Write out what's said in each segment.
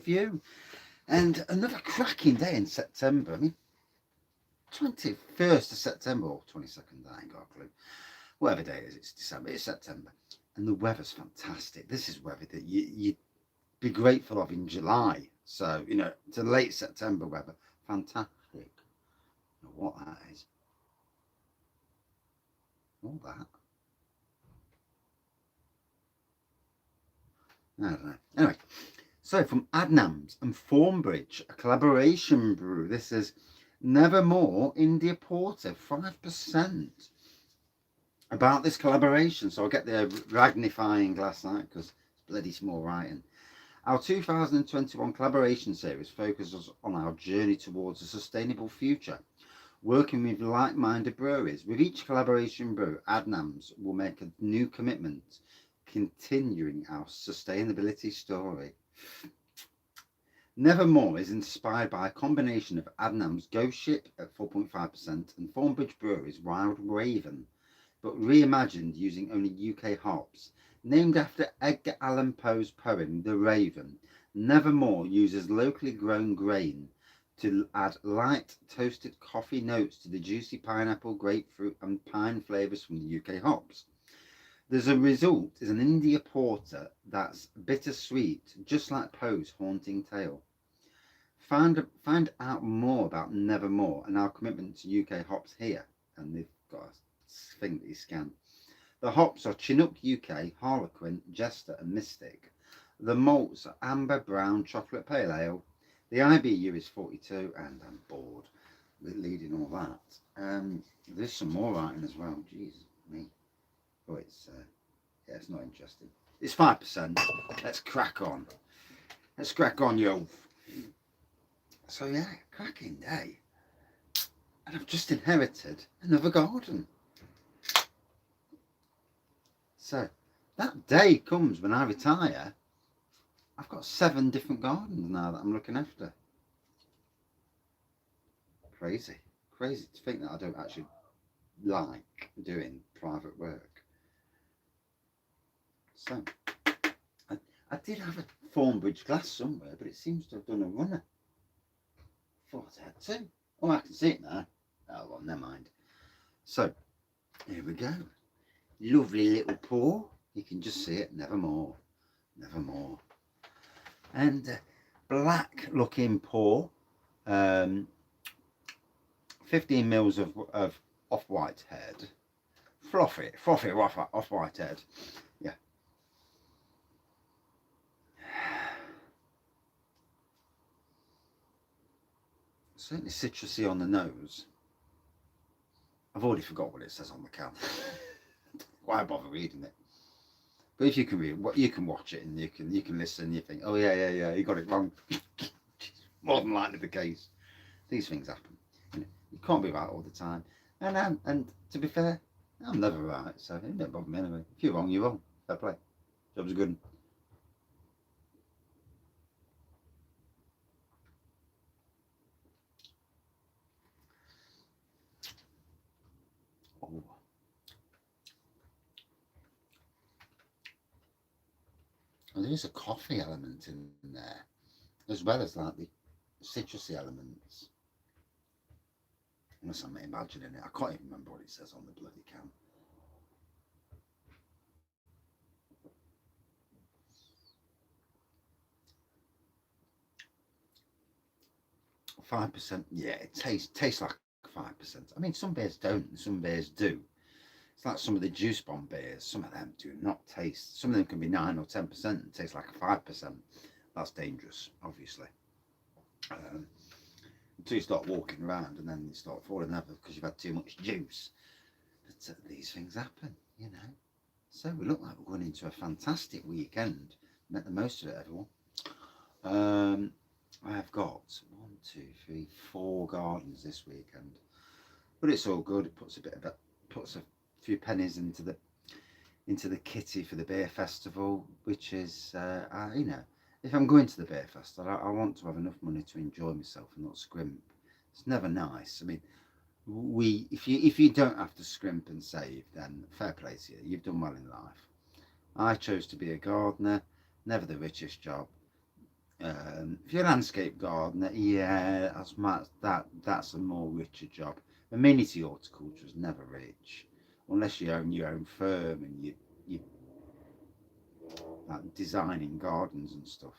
review. And another cracking day in September. I mean, 21st of September or 22nd, I ain't got a clue. Whatever day it is, it's December, it's September. And the weather's fantastic. This is weather that you'd be grateful of in July. So, to late September weather, fantastic. What that is. All that. I don't know. Anyway, so from Adnams and Thornbridge, a collaboration brew. This is Nevermore India Porter, 5%. About this collaboration, so I'll get the magnifying glass out because it's bloody small writing. Our 2021 collaboration series focuses on our journey towards a sustainable future, working with like-minded breweries. With each collaboration brew, Adnams will make a new commitment, continuing our sustainability story. Nevermore is inspired by a combination of Adnams Ghost Ship at 4.5% and Thornbridge Brewery's Wild Raven, but reimagined using only UK hops. Named after Edgar Allan Poe's poem The Raven, Nevermore uses locally grown grain to add light toasted coffee notes to the juicy pineapple, grapefruit and pine flavours from the UK hops. The result is an India Porter that's bittersweet, just like Poe's haunting tale. Find out more about Nevermore and our commitment to UK hops here, and they've got a thing that you scan. The hops are Chinook UK, Harlequin, Jester and Mystic. The malts are Amber, Brown, Chocolate Pale Ale. The IBU is 42, and I'm bored with leading all that. There's some more writing as well. Jeez, me. Oh, it's not interesting. It's 5%. Let's crack on. Let's crack on, yo. So yeah, cracking day. And I've just inherited another garden. So that day comes when I retire. I've got 7 different gardens now that I'm looking after. Crazy to think that I don't actually like doing private work. So I did have a Thornbridge glass somewhere, but it seems to have done a runner. Thought I had 2. Oh, I can see it now. Oh well, never mind. So here we go. Lovely little pour. You can just see it. Nevermore. And black looking pour. 15 mils of off-white head. Frothy off-white head. Yeah. Certainly citrusy on the nose. I've already forgot what it says on the can. Why bother reading it? But if you can read, you can watch it and you can listen. You think, oh yeah, you got it wrong. More than likely the case. These things happen. You can't be right all the time. And to be fair, I'm never right, so it don't bother me anyway. If you're wrong, you're wrong. Fair play. Job's good. Oh. Well, there is a coffee element in there, as well as like the citrusy elements. Unless I'm imagining it. I can't even remember what it says on the bloody can. 5%. Yeah, it tastes like 5%. I mean, some beers don't, and some beers do. It's like some of the juice bomb beers. Some of them do not taste. Some of them can be 9 or 10% and taste like a 5%. That's dangerous, obviously. Until you start walking around and then you start falling over because you've had too much juice. But these things happen, So we look like we're going into a fantastic weekend. Make the most of it, everyone. I've got 1, 2, 3, 4 gardens this weekend, but it's all good. It puts a few pennies into the kitty for the beer festival, which is if I'm going to the beer festival, I want to have enough money to enjoy myself and not scrimp. It's never nice. I mean, if you don't have to scrimp and save, then fair play to you. You've done well in life. I chose to be a gardener, never the richest job. If you're a landscape gardener, yeah, that's a more richer job. Amenity horticulture is never rich, unless you own your own firm and you like designing gardens and stuff.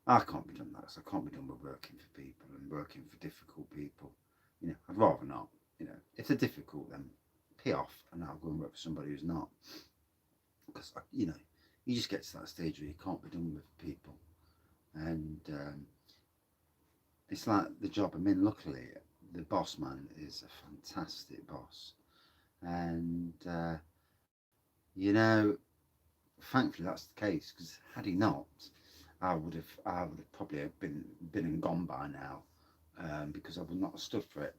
I can't be done that. So I can't be done with working for people and working for difficult people. I'd rather not. If they're difficult, then pay off, and I'll go and work for somebody who's not. Because you just get to that stage where you can't be done with people, and it's like the job I'm in. Luckily, the boss man is a fantastic boss, and thankfully that's the case. Because had he not, I would have probably been and gone by now, because I would not have stood for it.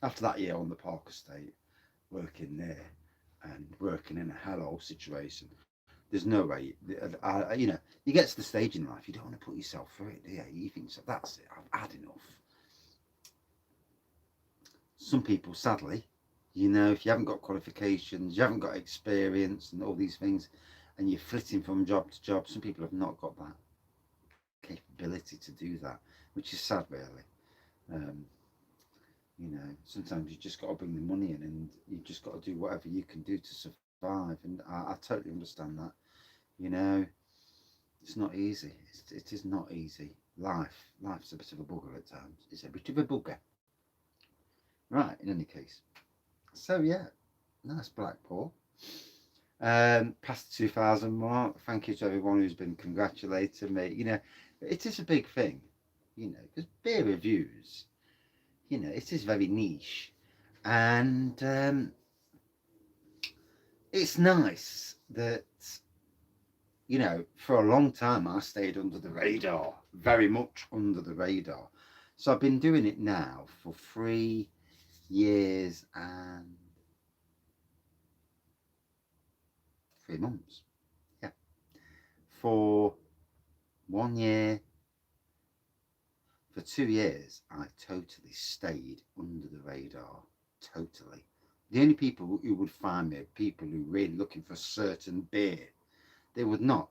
After that year on the Park Estate, working there and working in a hellhole situation, there's no way. You get to the stage in life, you don't want to put yourself through it, do you? You think, so that's it, I've had enough. Some people, sadly, if you haven't got qualifications, you haven't got experience and all these things, and you're flitting from job to job, some people have not got that capability to do that, which is sad, really. Um, Sometimes you just got to bring the money in, and you just got to do whatever you can do to survive. And I totally understand that. It's not easy. It is not easy. Life's a bit of a bugger at times. It's a bit of a bugger. Right. In any case, so yeah, nice black pour. Past the 2000 mark. Thank you to everyone who's been congratulating me. It is a big thing. Because beer reviews, it is very niche, and it's nice that for a long time I stayed under the radar, very much under the radar. So I've been doing it now for 3 years and 3 months. Yeah, for 1 year. For 2 years, I totally stayed under the radar. Totally. The only people who would find me are people who are really looking for a certain beer. They would not.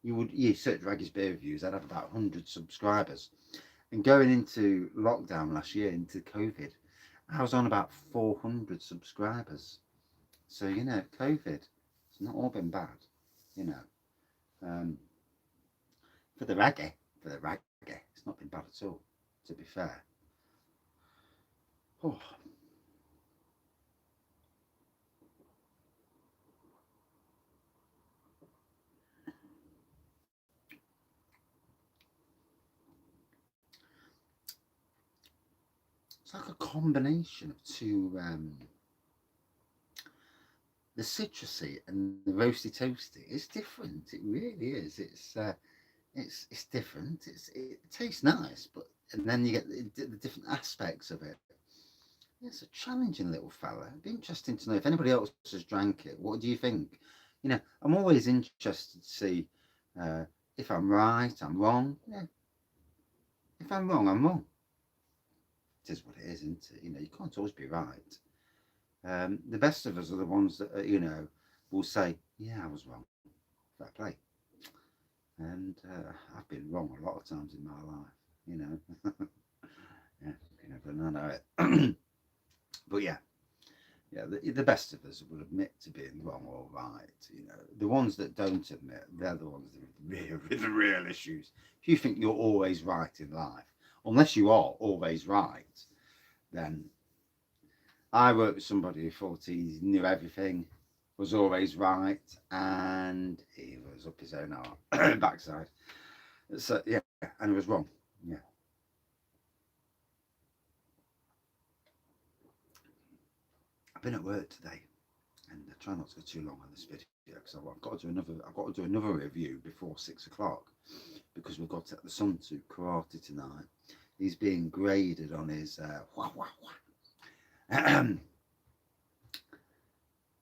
You search Wraggys beer reviews, I'd have about 100 subscribers. And going into lockdown last year, into COVID, I was on about 400 subscribers. So, COVID, it's not all been bad, for the Raggy, it's not been bad at all, to be fair. Oh. It's like a combination of two, the citrusy and the roasty toasty. It's different. It really is. It's different. It tastes nice, but and then you get the different aspects of it. It's a challenging little fella. It'd be interesting to know if anybody else has drank it. What do you think? I'm always interested to see if I'm right, I'm wrong. Yeah. If I'm wrong, I'm wrong. It is what it is, isn't it? You can't always be right. The best of us are the ones that will say, "Yeah, I was wrong. Fair play." And I've been wrong a lot of times in my life. Yeah, you never know it. But yeah, the best of us will admit to being wrong or right. The ones that don't admit, they're the ones with the real issues. If you think you're always right in life, unless you are always right, then I worked with somebody who thought he knew everything, was always right, and he was up his own backside. So yeah, and it was wrong. Yeah. I've been at work today, and I try not to go too long on this video because I've got to do another. I've got to do another review before 6 o'clock because we've got to take the son to karate tonight. He's being graded on his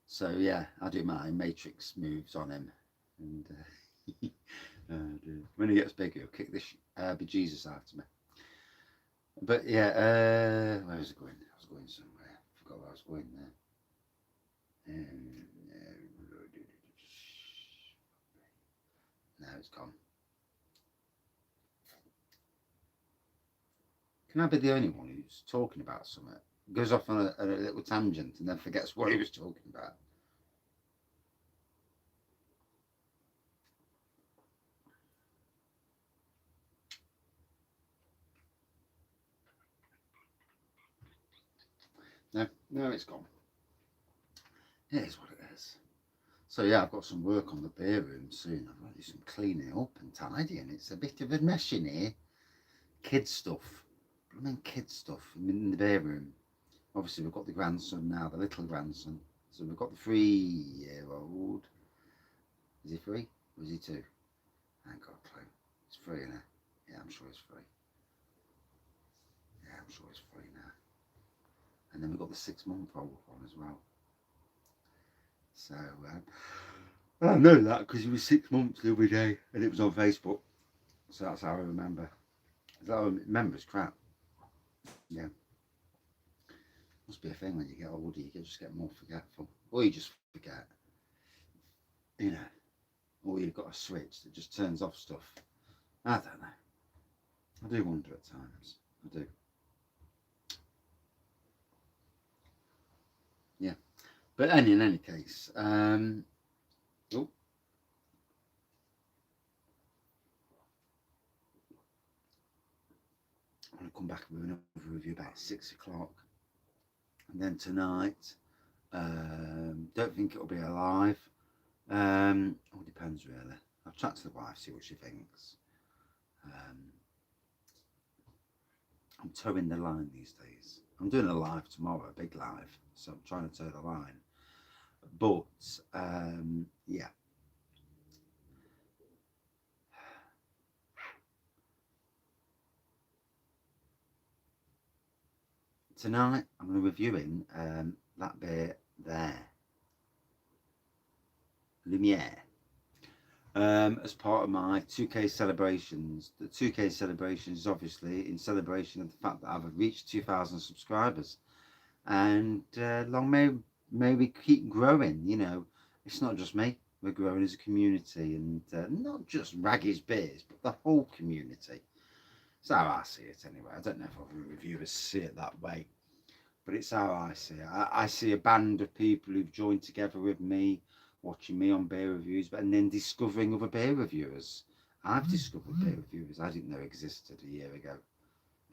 So yeah, I do my matrix moves on him, and when he gets bigger, he'll kick the bejesus out of me. But yeah, where was I going? I was going somewhere. I forgot where I was going there. Now it's gone. Can I be the only one who's talking about something, goes off on a little tangent, and then forgets what he was talking about? No, no, it's gone. It is what it is. So yeah, I've got some work on the beer room soon. I've got to do some cleaning up and tidying. It's a bit of a mess in here. Kid stuff. I mean, kid stuff in the beer room. Obviously, we've got the grandson now, the little grandson. So we've got the 3-year-old. Is he 3? Or is he 2? I ain't got a clue. It's 3, isn't it? Yeah, I'm sure it's 3. Yeah, I'm sure it's 3 now. And then we've got the 6-month-old one as well. So I know that because he was 6 months the other day, and it was on Facebook. So that's how I remember. Is that how I remember? It's crap. Yeah. Must be a thing when you get older, you just get more forgetful. Or you just forget. You know. Or you've got a switch that just turns off stuff. I don't know. I do wonder at times. I do. Yeah. But in any case, oh, I'm going to come back with another review about 6 o'clock. And then tonight, don't think it'll be alive. All depends really. I'll chat to the wife, see what she thinks. I'm towing the line these days. I'm doing a live tomorrow, a big live, so I'm trying to tow the line. But yeah. Tonight I'm going to be reviewing that beer there, Lumiere. As part of my 2K celebrations. The 2K celebration is obviously in celebration of the fact that I've reached 2,000 subscribers, and long may we keep growing. You know, it's not just me; we're growing as a community, and not just Wraggys beers, but the whole community. That's how I see it, anyway. I don't know if other reviewers see it that way, but it's how I see it. I see a band of people who've joined together with me, watching me on beer reviews, and then discovering other beer reviewers. I've discovered beer reviewers I didn't know existed a year ago,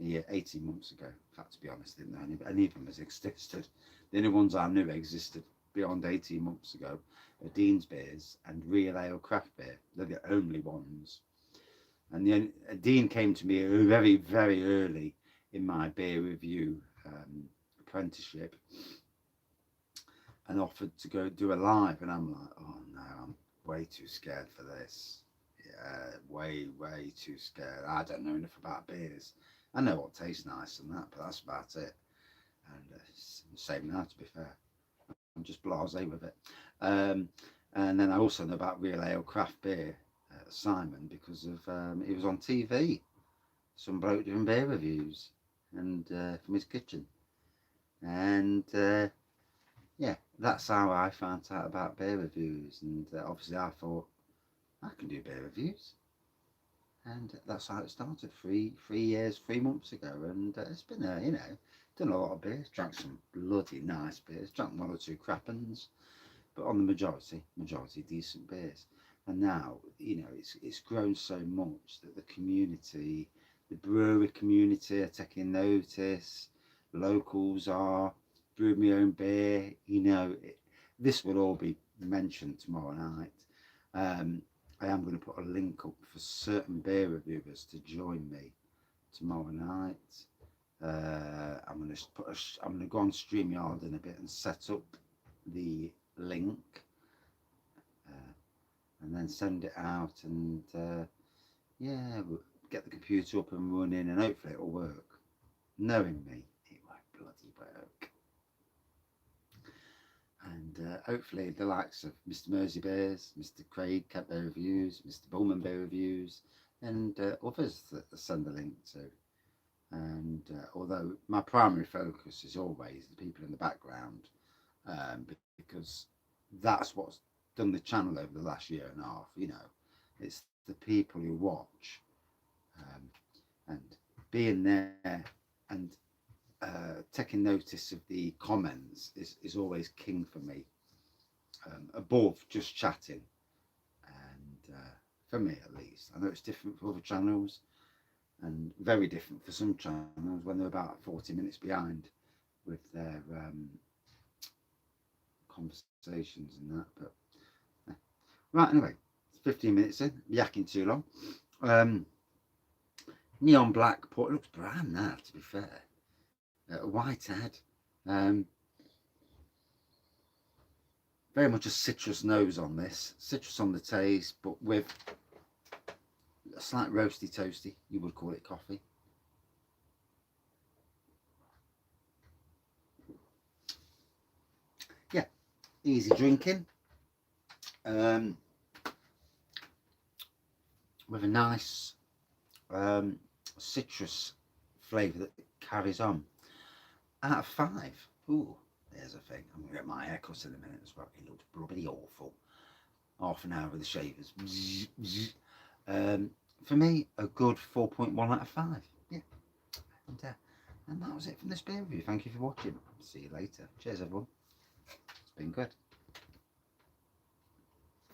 18 months ago. In fact, to be honest, I didn't know any of them has existed. The only ones I knew existed beyond 18 months ago are Dean's Beers and Real Ale Craft Beer. They're the only ones. And Dean came to me very, very early in my beer review apprenticeship and offered to go do a live, and I'm like, oh no, I'm way too scared for this. Yeah, way too scared. I don't know enough about beers. I know what tastes nice and that, but that's about it. And it's the same now, to be fair. I'm just blasé with it. And then I also know about Real Ale Craft Beer, Simon, because of he was on TV, some bloke doing beer reviews, and from his kitchen, and yeah, that's how I found out about beer reviews. And obviously I thought I can do beer reviews, and that's how it started 3 years 3 months ago. And it's been done a lot of beers, drank some bloody nice beers, drank 1 or 2 crap uns, but on the majority decent beers. And now it's grown so much that the community, the brewery community, are taking notice. Locals are brewing my own beer. This will all be mentioned tomorrow night. I am going to put a link up for certain beer reviewers to join me tomorrow night. I'm going to go on StreamYard in a bit and set up the link, and then send it out, and yeah, we'll get the computer up and running, and hopefully it'll work. Knowing me, it won't bloody work. And hopefully the likes of Mr. Mersey Bears, Mr. Craig Cat Bear Reviews, Mr. Bullman Bear Reviews, and others that send the link to. And although my primary focus is always the people in the background, because that's what's done the channel over the last year and a half. It's the people who watch, and being there and taking notice of the comments is always king for me, above just chatting. And for me at least, I know it's different for other channels and very different for some channels when they're about 40 minutes behind with their conversations and that. But right, anyway, 15 minutes in, yakking too long. Neon black port, looks brown now, to be fair. White head, very much a citrus nose on this, citrus on the taste, but with a slight roasty toasty, you would call it coffee. Yeah, easy drinking, with a nice citrus flavour that carries on. Out of 5, ooh, there's a thing. I'm going to get my hair cut in a minute as well. It looks bloody awful. Half an hour with the shavers. For me, a good 4.1 out of 5. Yeah. And that was it from this beer review. Thank you for watching. See you later. Cheers, everyone. It's been good.